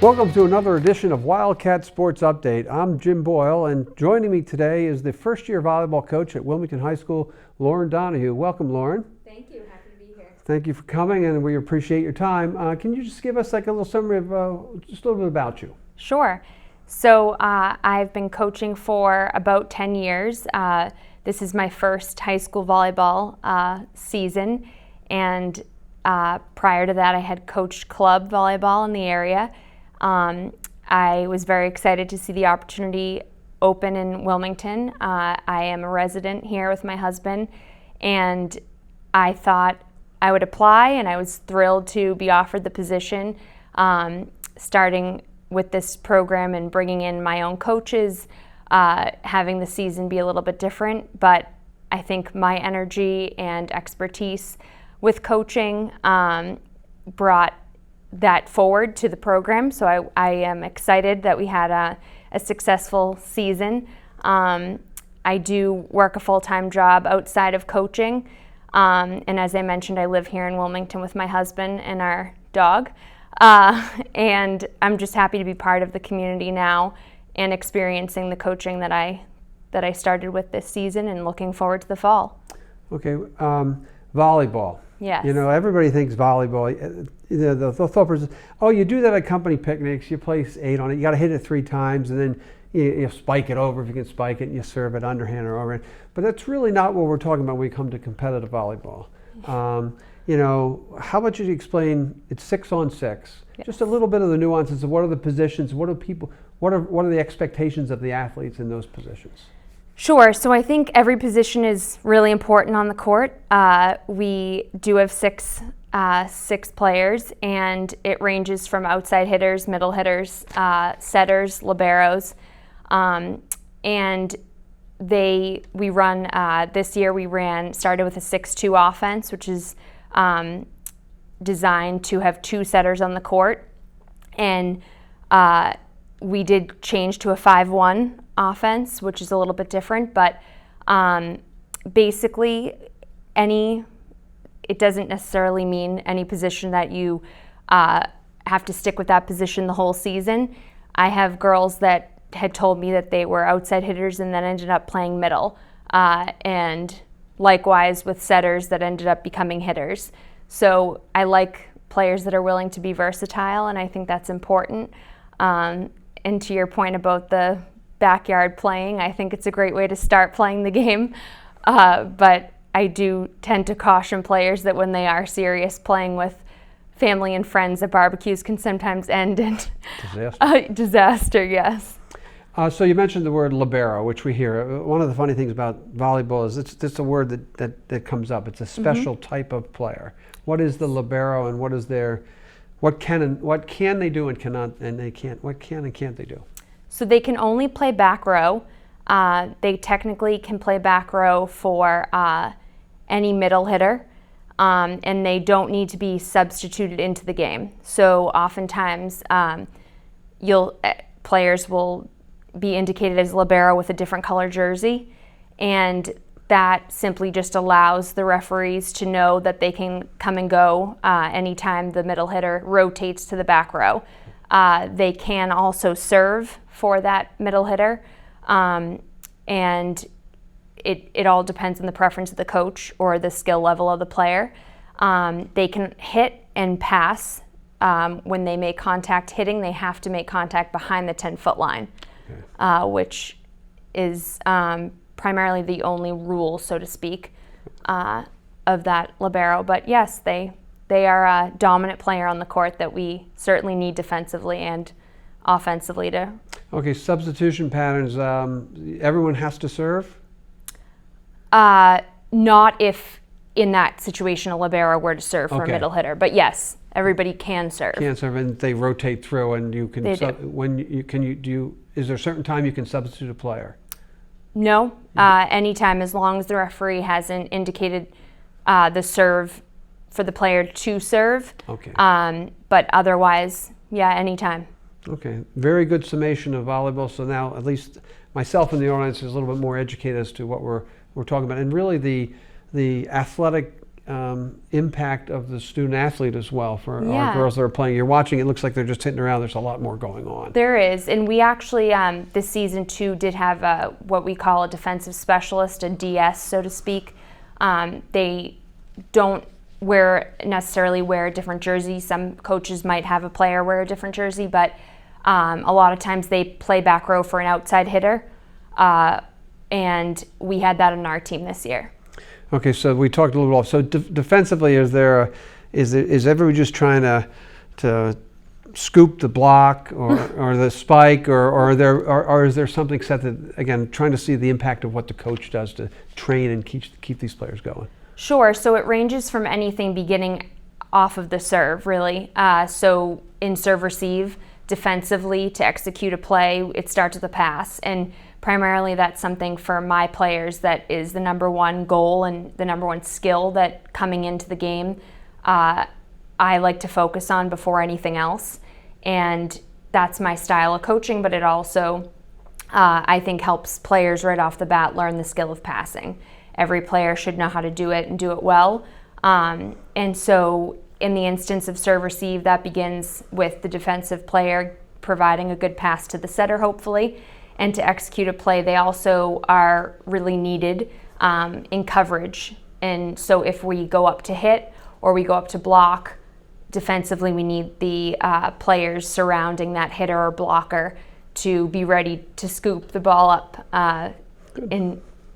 Welcome to another edition of Wildcat Sports Update. I'm Jim Boyle, and joining me today is the first-year volleyball coach at Wilmington High School, Lauren Donoghue. Welcome, Lauren. Thank you. Happy to be here. Thank you for coming, and we appreciate your time. Can you just give us like a little summary of just a little bit about you? Sure. So I've been coaching for about 10 years. This is my first high school volleyball season, and prior to that I had coached club volleyball in the area. I was very excited to see the opportunity open in Wilmington. I am a resident here with my husband, and I thought I would apply, and I was thrilled to be offered the position, starting with this program and bringing in my own coaches, having the season be a little bit different. But I think my energy and expertise with coaching brought that forward to the program. So I am excited that we had a successful season. I do work a full-time job outside of coaching. And as I mentioned, I live here in Wilmington with my husband and our dog. And I'm just happy to be part of the community now and experiencing the coaching that I started with this season, and looking forward to the fall. Okay, volleyball. Yes. You know, everybody thinks volleyball. The thought is, oh, you do that at company picnics. You place 8 on it. You got to hit it 3 times, and then you spike it over if you can spike it, and you serve it underhand or overhand. But that's really not what we're talking about when we come to competitive volleyball. You know, how about you explain? It's 6 on 6. Yes. Just a little bit of the nuances of what are the positions, what are the expectations of the athletes in those positions? Sure. So I think every position is really important on the court. We do have six players, and it ranges from outside hitters, middle hitters, setters, liberos, and we run this year. Started with a 6-2 offense, which is designed to have 2 setters on the court, and we did change to a 5-1 offense, which is a little bit different, but basically it doesn't necessarily mean any position that you have to stick with that position the whole season. I have girls that had told me that they were outside hitters and then ended up playing middle, and likewise with setters that ended up becoming hitters. So I like players that are willing to be versatile, and I think that's important. And to your point about the backyard playing, I think it's a great way to start playing the game. But I do tend to caution players that when they are serious, playing with family and friends at barbecues can sometimes end in disaster. Yes. So you mentioned the word libero, which we hear. One of the funny things about volleyball is it's a word that comes up. It's a special type of player. What is the libero, and what can they do and cannot, and they can't? What can and can't they do? So they can only play back row. They technically can play back row for any middle hitter, and they don't need to be substituted into the game. So oftentimes players will be indicated as libero with a different color jersey, and that simply just allows the referees to know that they can come and go anytime the middle hitter rotates to the back row. They can also serve for that middle hitter, and it all depends on the preference of the coach or the skill level of the player. They can hit and pass. When they make contact hitting, they have to make contact behind the 10-foot line, which is primarily the only rule, so to speak, of that libero. But yes, they are a dominant player on the court that we certainly need defensively and offensively to. Okay, substitution patterns. Everyone has to serve? Not if in that situation a libero were to serve for a middle hitter, but yes, everybody can serve. Can serve, and they rotate through, and you can. Is there a certain time you can substitute a player? No, anytime, as long as the referee hasn't indicated the serve for the player to serve. Okay. But otherwise, yeah, anytime. Okay, very good summation of volleyball. So now, at least myself and the audience is a little bit more educated as to what we're talking about, and really the athletic impact of the student athlete as well for Yeah. our girls that are playing. You're watching, it looks like they're just hitting around. There's a lot more going on. There is, and we actually this season too did have what we call a defensive specialist, a DS, so to speak. They don't necessarily wear a different jersey. Some coaches might have a player wear a different jersey, but a lot of times they play back row for an outside hitter, and we had that on our team this year. Okay, so we talked a little bit off. So defensively, is everybody just trying to scoop the block or the spike, or is there something set that, again, trying to see the impact of what the coach does to train and keep these players going? Sure. So it ranges from anything beginning off of the serve, really. So in serve receive, defensively to execute a play, it starts with a pass, and primarily that's something for my players that is the number one goal and the number one skill that coming into the game I like to focus on before anything else, and that's my style of coaching, but it also I think helps players right off the bat learn the skill of passing. Every player should know how to do it and do it well, and so in the instance of serve receive, that begins with the defensive player providing a good pass to the setter, hopefully. And to execute a play, they also are really needed in coverage. And so if we go up to hit or we go up to block, defensively we need the players surrounding that hitter or blocker to be ready to scoop the ball up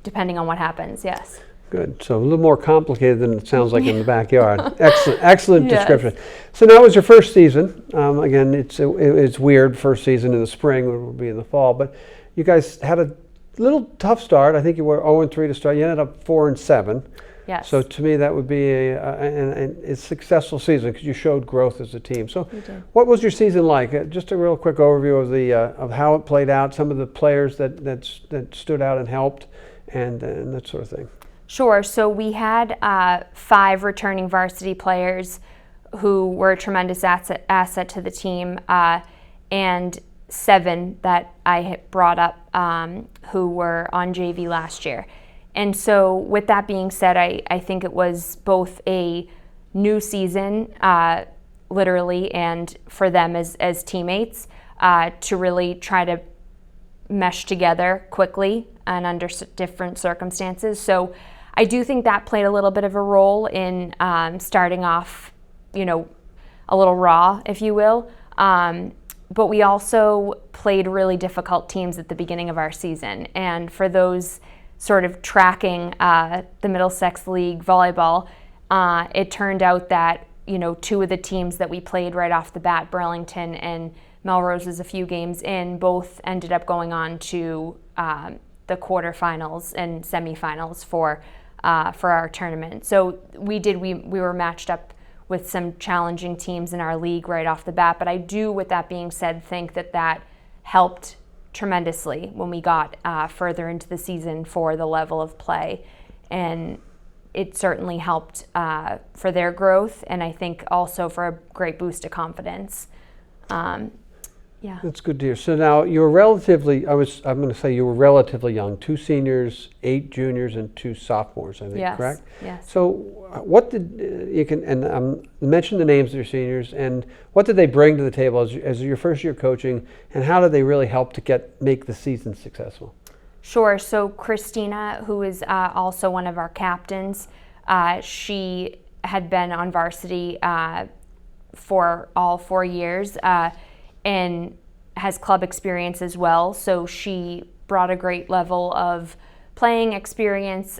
depending on what happens, yes. Good. So a little more complicated than it sounds like in the backyard. Excellent Yes. description. So now was your first season. Again, it's weird, first season in the spring, it will be in the fall, but you guys had a little tough start. I think you were 0-3 to start. You ended up 4-7. Yes. So to me, that would be a successful season because you showed growth as a team. So what was your season like? Just a real quick overview of how it played out, some of the players that stood out and helped, and that sort of thing. Sure. So we had 5 returning varsity players who were a tremendous asset to the team, and 7 that I had brought up who were on JV last year. And so with that being said, I think it was both a new season, literally, and for them as teammates to really try to mesh together quickly and under different circumstances. So I do think that played a little bit of a role in starting off, a little raw, if you will. But we also played really difficult teams at the beginning of our season. And for those sort of tracking the Middlesex League volleyball, it turned out that, 2 of the teams that we played right off the bat, Burlington and Melrose, a few games in, both ended up going on to the quarterfinals and semifinals for our tournament. So we were matched up with some challenging teams in our league right off the bat. But I do, with that being said, think that helped tremendously when we got further into the season for the level of play. And it certainly helped for their growth, and I think also for a great boost of confidence. Yeah. That's good to hear. So now you're relatively, I'm going to say you were relatively young, 2 seniors, 8 juniors, and 2 sophomores, I think, Yes. correct? Yes. So what did mention the names of your seniors, and what did they bring to the table as your first year coaching, and how did they really help to make the season successful? Sure. So Christina, who is also one of our captains, she had been on varsity for all 4 years, and has club experience as well. So she brought a great level of playing experience,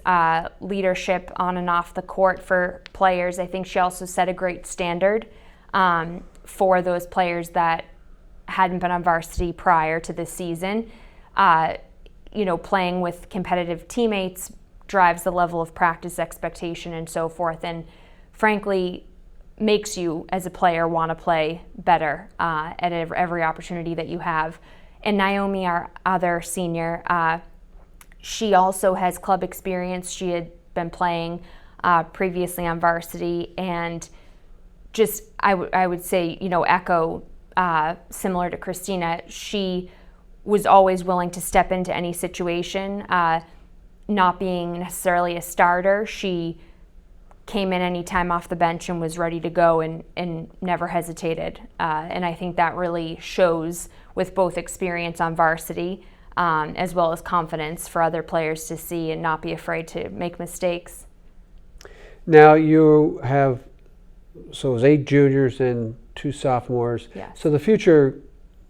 leadership on and off the court for players. I think she also set a great standard for those players that hadn't been on varsity prior to this season. Playing with competitive teammates drives the level of practice expectation and so forth, and frankly, makes you as a player want to play better at every opportunity that you have. And Naomi, our other senior, she also has club experience. She had been playing previously on varsity, and just I would say, echo similar to Christina, she was always willing to step into any situation, not being necessarily a starter. She came in any time off the bench and was ready to go and never hesitated. And I think that really shows with both experience on varsity as well as confidence for other players to see and not be afraid to make mistakes. Now you have, so it was 8 juniors and 2 sophomores. Yes. So the future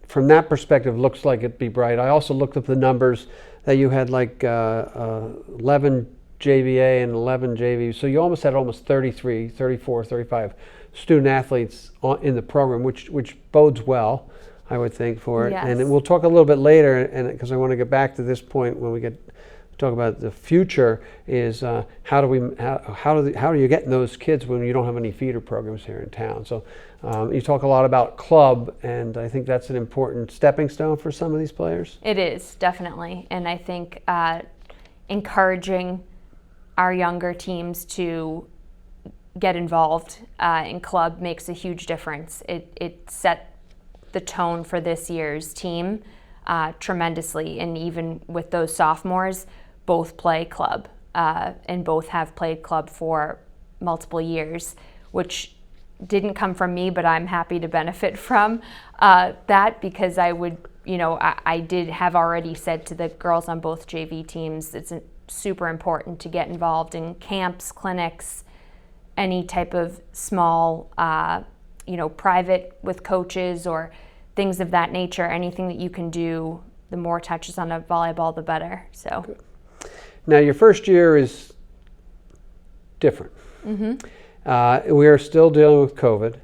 from that perspective looks like it'd be bright. I also looked up the numbers that you had like 11 JVA and 11 JV. So you almost had 33, 34, 35 student athletes in the program, which bodes well, I would think, for it. Yes. And we'll talk a little bit later, and because I want to get back to this point when we talk about the future, is how do you get those kids when you don't have any feeder programs here in town? So you talk a lot about club, and I think that's an important stepping stone for some of these players. It is, definitely. And I think encouraging our younger teams to get involved in club makes a huge difference. It set the tone for this year's team tremendously, and even with those sophomores, both play club and both have played club for multiple years, which didn't come from me, but I'm happy to benefit from that, because I did have already said to the girls on both JV teams, it's super important to get involved in camps, clinics, any type of small, private with coaches or things of that nature. Anything that you can do, the more touches on a volleyball, the better. So. Good. Now your first year is different. Mm-hmm. We are still dealing with COVID.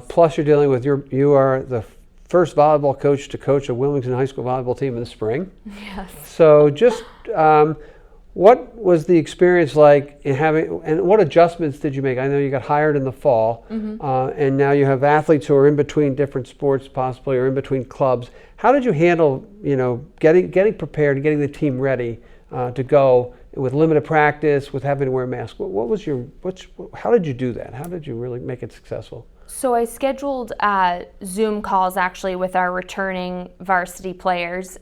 Plus you're dealing with you are the first volleyball coach to coach a Wilmington high school volleyball team in the spring. Yes. So just what was the experience like in having, and what adjustments did you make? I know you got hired in the fall, and now you have athletes who are in between different sports possibly, or in between clubs. How did you handle, getting prepared and getting the team ready to go with limited practice, with having to wear masks? How did you do that? How did you really make it successful? So I scheduled Zoom calls actually with our returning varsity players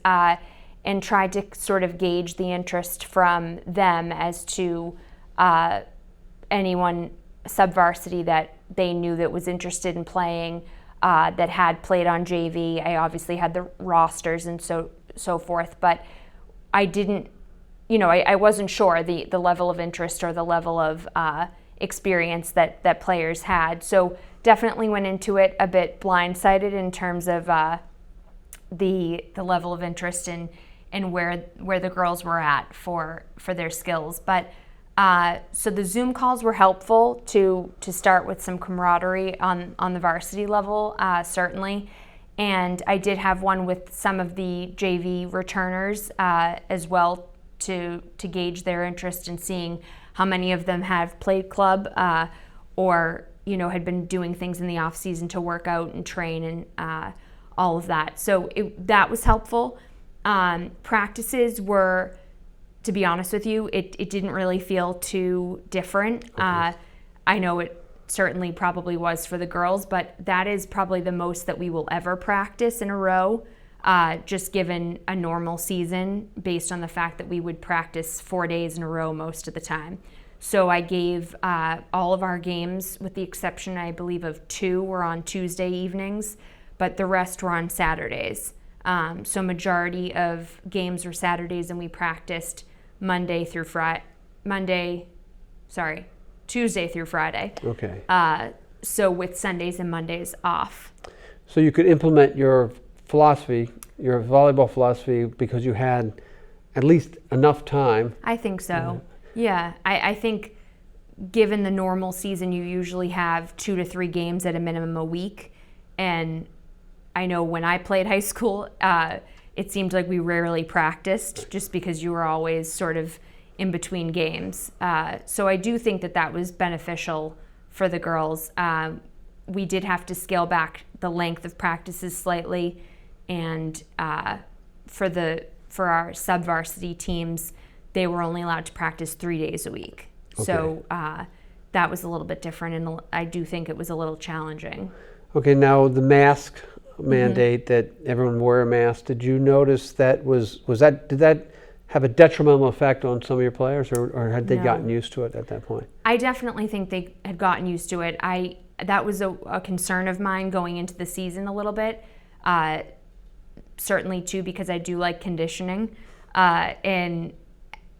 and tried to sort of gauge the interest from them as to anyone sub-varsity that they knew that was interested in playing, that had played on JV. I obviously had the rosters and so forth, but I didn't, I wasn't sure the level of interest or the level of experience that players had. So definitely went into it a bit blindsided in terms of the level of interest and where the girls were at for their skills. But so the Zoom calls were helpful to start with some camaraderie on the varsity level, certainly. And I did have one with some of the JV returners as well to gauge their interest in seeing how many of them have played club or had been doing things in the off season to work out and train and all of that. So that was helpful. Practices were, to be honest with you, it didn't really feel too different. Okay. I know it certainly probably was for the girls, but that is probably the most that we will ever practice in a row, just given a normal season, based on the fact that we would practice 4 days in a row most of the time. So I gave all of our games, with the exception, I believe, of 2 were on Tuesday evenings, but the rest were on Saturdays. So majority of games were Saturdays, and we practiced Tuesday through Friday. Okay. So with Sundays and Mondays off. So you could implement your philosophy, your volleyball philosophy, because you had at least enough time. I think so. Yeah. I think given the normal season, you usually have 2 to 3 games at a minimum a week. And I know when I played high school, it seemed like we rarely practiced just because you were always sort of in between games. So I do think that was beneficial for the girls. We did have to scale back the length of practices slightly, and for our sub-varsity teams, they were only allowed to practice 3 days a week. Okay. So that was a little bit different, and I do think it was a little challenging. Okay, now the mask mandate that everyone wore a mask. Did you notice did that have a detrimental effect on some of your players, or had they No. gotten used to it at that point? I definitely think they had gotten used to it. That was a concern of mine going into the season a little bit. Certainly too, because I do like conditioning. And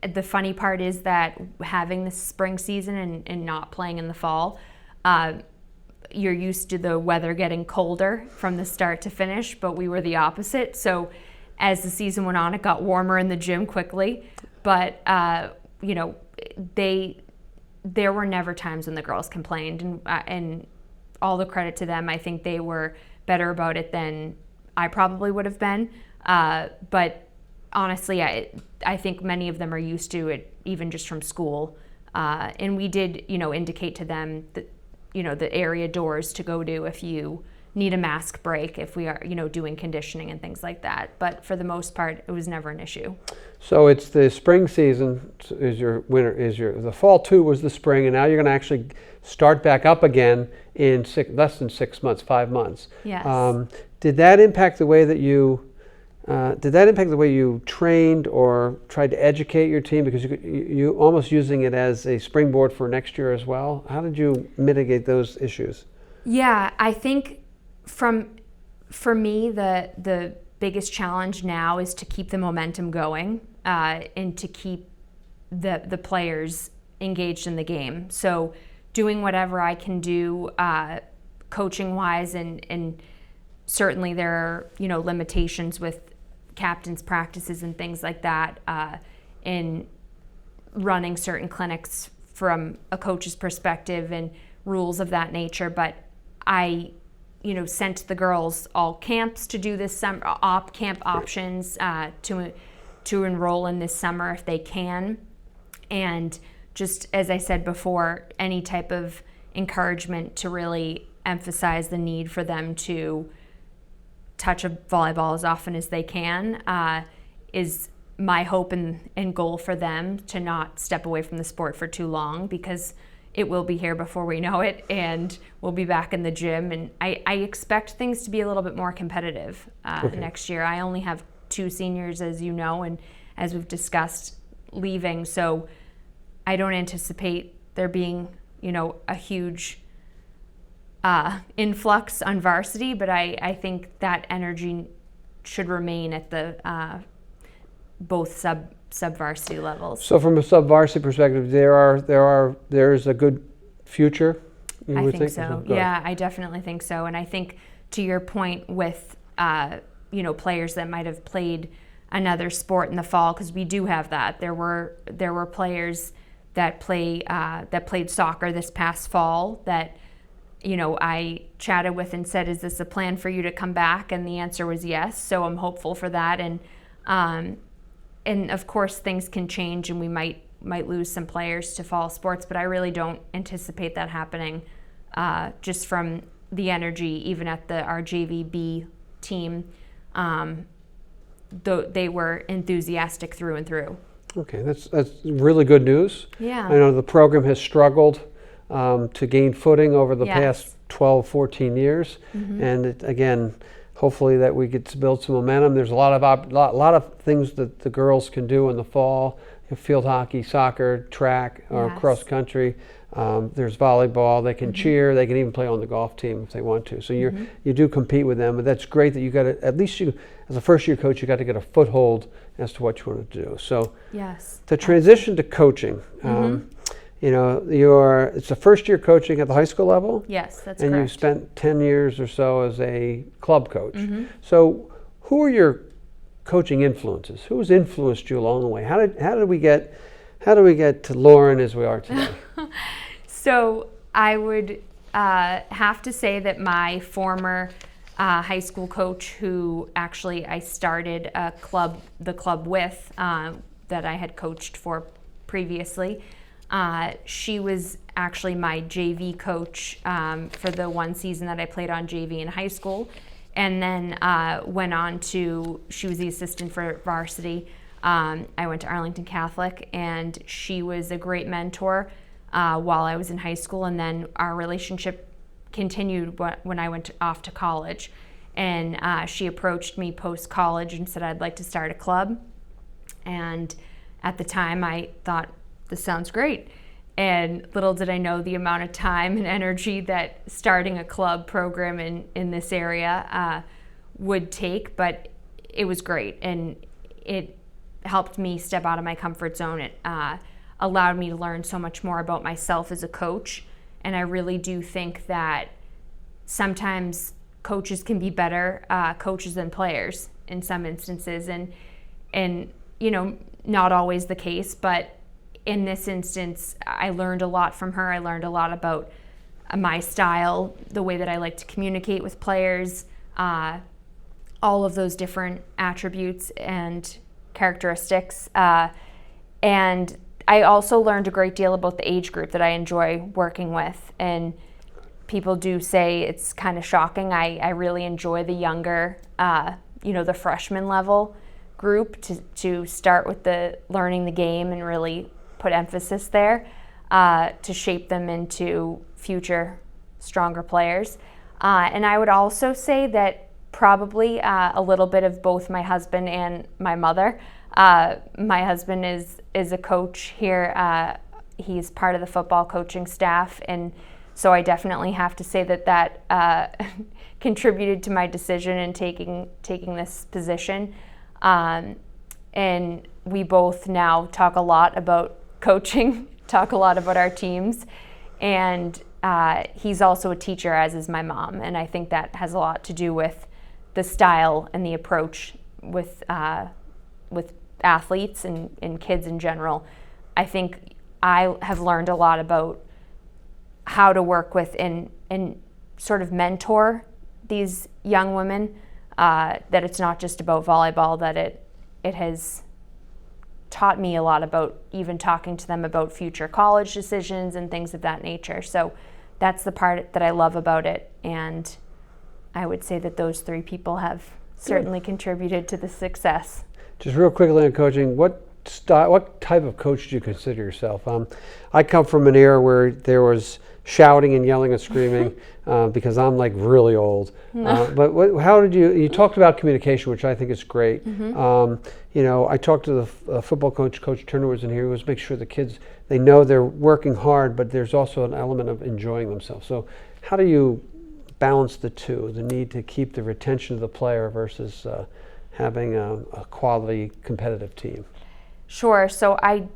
the funny part is that having this spring season and not playing in the fall, you're used to the weather getting colder from the start to finish, but we were the opposite. So as the season went on, it got warmer in the gym quickly. But, you know, there were never times when the girls complained, and all the credit to them. I think they were better about it than I probably would have been. But honestly, I think many of them are used to it, even just from school. And we did, you know, indicate to them that, you know, the area doors to go to if you need a mask break, if we are, you know, doing conditioning and things like that. But for the most part, it was never an issue. So it's the spring season is your winter, the fall 2 was the spring, and now you're going to actually start back up again in less than 6 months, 5 months. Yes. Did that impact the way that you trained or tried to educate your team, because you almost using it as a springboard for next year as well? How did you mitigate those issues? Yeah, I think for me, the biggest challenge now is to keep the momentum going, and to keep the players engaged in the game. So doing whatever I can do, coaching wise, and certainly there are, you know, limitations with captains' practices and things like that, in running certain clinics from a coach's perspective and rules of that nature. But I, you know, sent the girls all camps to do this summer, camp options to enroll in this summer if they can. And just as I said before, any type of encouragement to really emphasize the need for them to touch a volleyball as often as they can is my hope and goal for them, to not step away from the sport for too long, because it will be here before we know it, and we'll be back in the gym. And I expect things to be a little bit more competitive next year. I only have 2 seniors, as you know, and as we've discussed, leaving. So I don't anticipate there being, you know, a huge influx on varsity, but I think that energy should remain at the both sub-varsity levels. So from a sub-varsity perspective, there's a good future, you would think? So. Yeah, I definitely think so. And I think, to your point with you know, players that might have played another sport in the fall, because we do have that. There were players that played soccer this past fall that, you know, I chatted with and said, "Is this a plan for you to come back?" And the answer was yes. So I'm hopeful for that. And of course, things can change, and we might lose some players to fall sports, but I really don't anticipate that happening. Just from the energy, even at our JVB team, they were enthusiastic through and through. Okay, that's really good news. Yeah. I know the program has struggled to gain footing over the past 12, 14 years, and again, hopefully that we get to build some momentum. There's a lot of things that the girls can do in the fall: field hockey, soccer, track, or cross country. There's volleyball. They can cheer. They can even play on the golf team if they want to. So you do compete with them, but that's great that you got to, at least you, as a first-year coach, you got to get a foothold as to what you want to do. So to transition to coaching, you know, it's the first year coaching at the high school level. Yes, that's correct. And you spent 10 years or so as a club coach. So who are your coaching influences? Who has influenced you along the way? How did we get to Lauren as we are today? So I would have to say that my former high school coach, who actually I started the club with, that I had coached for previously, she was actually my JV coach for the one season that I played on JV in high school, and then went on to, she was the assistant for varsity. I went to Arlington Catholic, and she was a great mentor while I was in high school, and then our relationship continued when I went off to college. And she approached me post-college and said, "I'd like to start a club." And at the time I thought, this sounds great. And little did I know the amount of time and energy that starting a club program in this area would take, but it was great. And it helped me step out of my comfort zone. It allowed me to learn so much more about myself as a coach. And I really do think that sometimes coaches can be better coaches than players in some instances. And you know, not always the case, but in this instance, I learned a lot from her. I learned a lot about my style, the way that I like to communicate with players, all of those different attributes and characteristics. And I also learned a great deal about the age group that I enjoy working with. And people do say it's kind of shocking. I really enjoy the younger, the freshman level group to start with the learning the game and really put emphasis there to shape them into future stronger players. And I would also say that probably a little bit of both my husband and my mother. My husband is a coach here. He's part of the football coaching staff, and so I definitely have to say that contributed to my decision in taking this position. And we both now talk a lot about coaching, talk a lot about our teams, and he's also a teacher, as is my mom, and I think that has a lot to do with the style and the approach with athletes and kids in general. I think I have learned a lot about how to work with and sort of mentor these young women, that it's not just about volleyball, that it has taught me a lot about even talking to them about future college decisions and things of that nature. So that's the part that I love about it, and I would say that those three people have certainly contributed to the success. Just real quickly on coaching, what type of coach do you consider yourself? I come from an era where there was shouting and yelling and screaming because I'm like really old. But how did you talked about communication, which I think is great. I talked to the football coach, Coach Turner was in here, who was make sure the kids, they know they're working hard, but there's also an element of enjoying themselves. So how do you balance the two, the need to keep the retention of the player versus having a quality competitive team? Sure. So I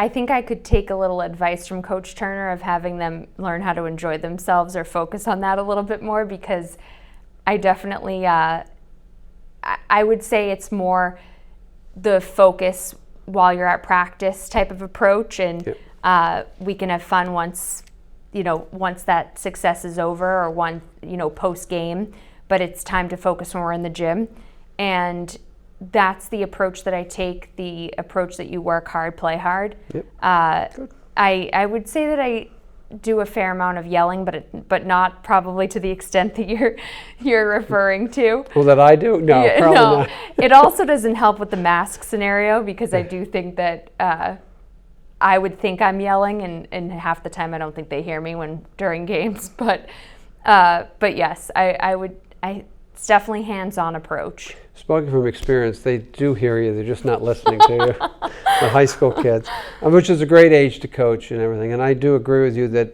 think I could take a little advice from Coach Turner of having them learn how to enjoy themselves or focus on that a little bit more, because I definitely, I would say it's more the focus while you're at practice type of approach, and we can have fun once that success is over, or post game, but it's time to focus when we're in the gym. And that's the approach that I take, the approach that you work hard, play hard. Good. I would say that I do a fair amount of yelling, but not probably to the extent that you're referring to. Well, that I do? No, probably not. It also doesn't help with the mask scenario, because I do think that I would think I'm yelling, and half the time I don't think they hear me during games. But yes, it's definitely hands-on approach. Speaking from experience, they do hear you. They're just not listening to you. The high school kids, which is a great age to coach and everything. And I do agree with you that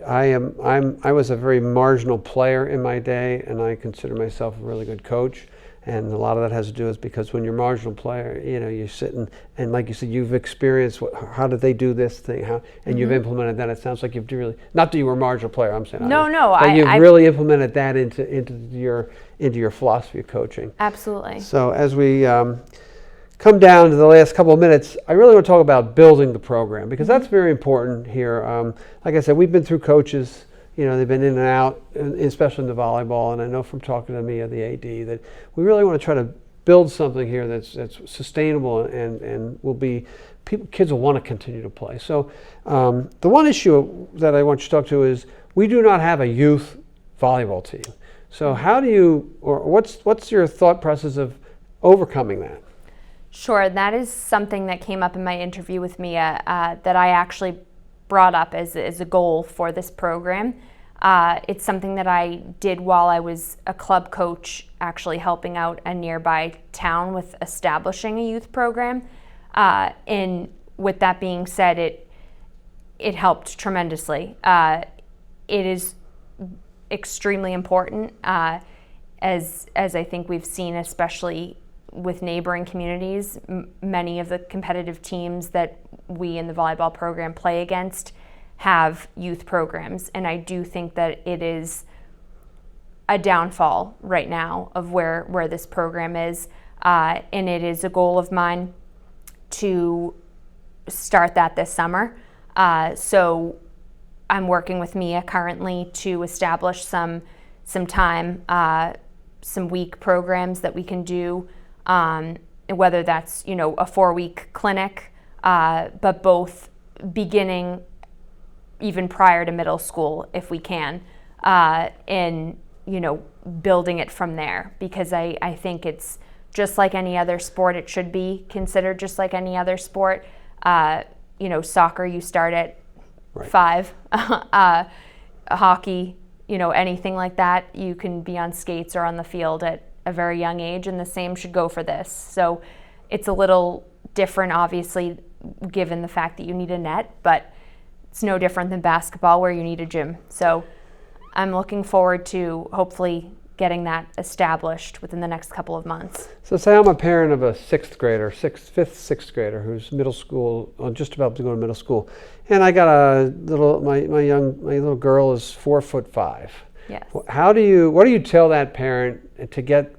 I was a very marginal player in my day, and I consider myself a really good coach. And a lot of that has to do is because when you're a marginal player, you sit and like you said, you've experienced how did they do this thing, and you've implemented that. It sounds like you've really, not that you were a marginal player, I'm saying. But you've really implemented that into your philosophy of coaching. Absolutely. So as we come down to the last couple of minutes, I really want to talk about building the program, because that's very important here. Like I said, we've been through coaches. They've been in and out, especially in the volleyball, and I know from talking to Mia, the AD, that we really want to try to build something here that's sustainable and will be, kids will want to continue to play. So the one issue that I want you to talk to is we do not have a youth volleyball team. So how do you, or what's your thought process of overcoming that? Sure, that is something that came up in my interview with Mia that I actually brought up as a goal for this program. It's something that I did while I was a club coach, actually helping out a nearby town with establishing a youth program. And with that being said, it helped tremendously. It is extremely important, as I think we've seen, especially with neighboring communities. Many of the competitive teams that we in the volleyball program play against have youth programs, and I do think that it is a downfall right now of where this program is, and it is a goal of mine to start that this summer. So I'm working with Mia currently to establish some time, some week programs that we can do, whether that's, a 4-week clinic, but both beginning even prior to middle school if we can, and building it from there, because I think it's just like any other sport. It should be considered just like any other sport. Soccer, you start at 5. Hockey, anything like that, you can be on skates or on the field at a very young age, and the same should go for this. So it's a little different, obviously, given the fact that you need a net, but it's no different than basketball where you need a gym. So I'm looking forward to hopefully getting that established within the next couple of months. So say I'm a parent of a fifth, sixth grader who's middle school, just about to go to middle school, and I got my little girl is 4'5". Yes. What do you tell that parent to get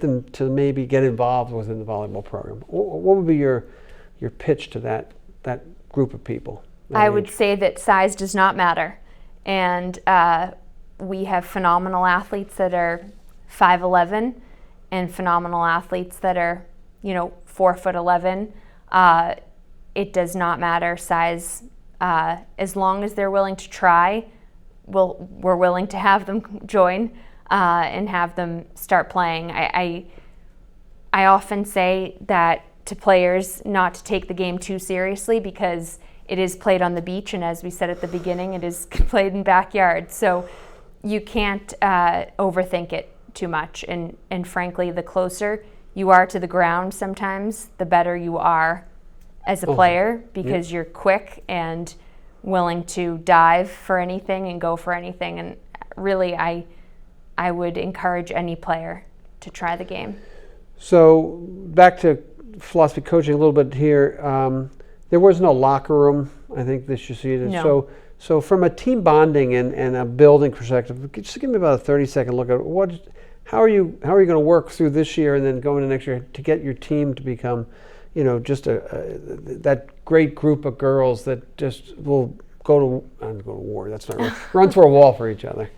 them to maybe get involved within the volleyball program? What would be your pitch to that group of people? I would say that size does not matter, and we have phenomenal athletes that are 5'11", and phenomenal athletes that are 4'11". It does not matter size, as long as they're willing to try. We're willing to have them join and have them start playing. I often say that to players not to take the game too seriously, because it is played on the beach, and as we said at the beginning, it is played in backyards. So you can't overthink it too much. And frankly, the closer you are to the ground sometimes, the better you are as a player, because you're quick and willing to dive for anything and go for anything. And really, I would encourage any player to try the game. So back to philosophy coaching a little bit here. There was no locker room, I think, this you see. No. So from a team bonding and a building perspective, just give me about a 30-second look at how are you going to work through this year and then going into next year to get your team to become, just that great group of girls that just will go to war. That's not right. Run through a wall for each other.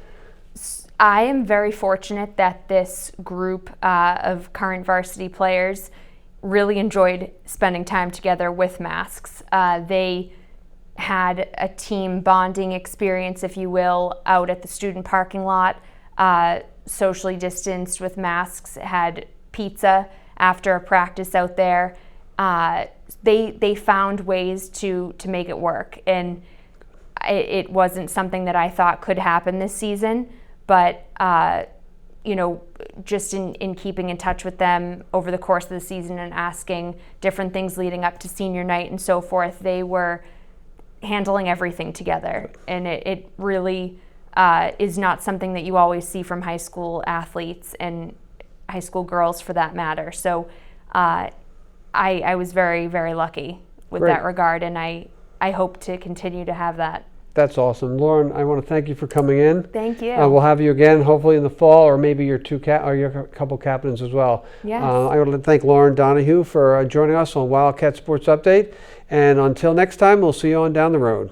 I am very fortunate that this group of current varsity players really enjoyed spending time together with masks. They had a team bonding experience, if you will, out at the student parking lot, socially distanced with masks, had pizza after a practice out there. They found ways to make it work, and it wasn't something that I thought could happen this season, but just in keeping in touch with them over the course of the season and asking different things leading up to senior night and so forth, they were handling everything together. And it really is not something that you always see from high school athletes and high school girls for that matter. So I was very, very lucky with that regard, and I hope to continue to have that. That's awesome. Lauren, I want to thank you for coming in. Thank you. We'll have you again, hopefully in the fall, or maybe your couple captains as well. Yes. I want to thank Lauren Donoghue for joining us on Wildcat Sports Update. And until next time, we'll see you on down the road.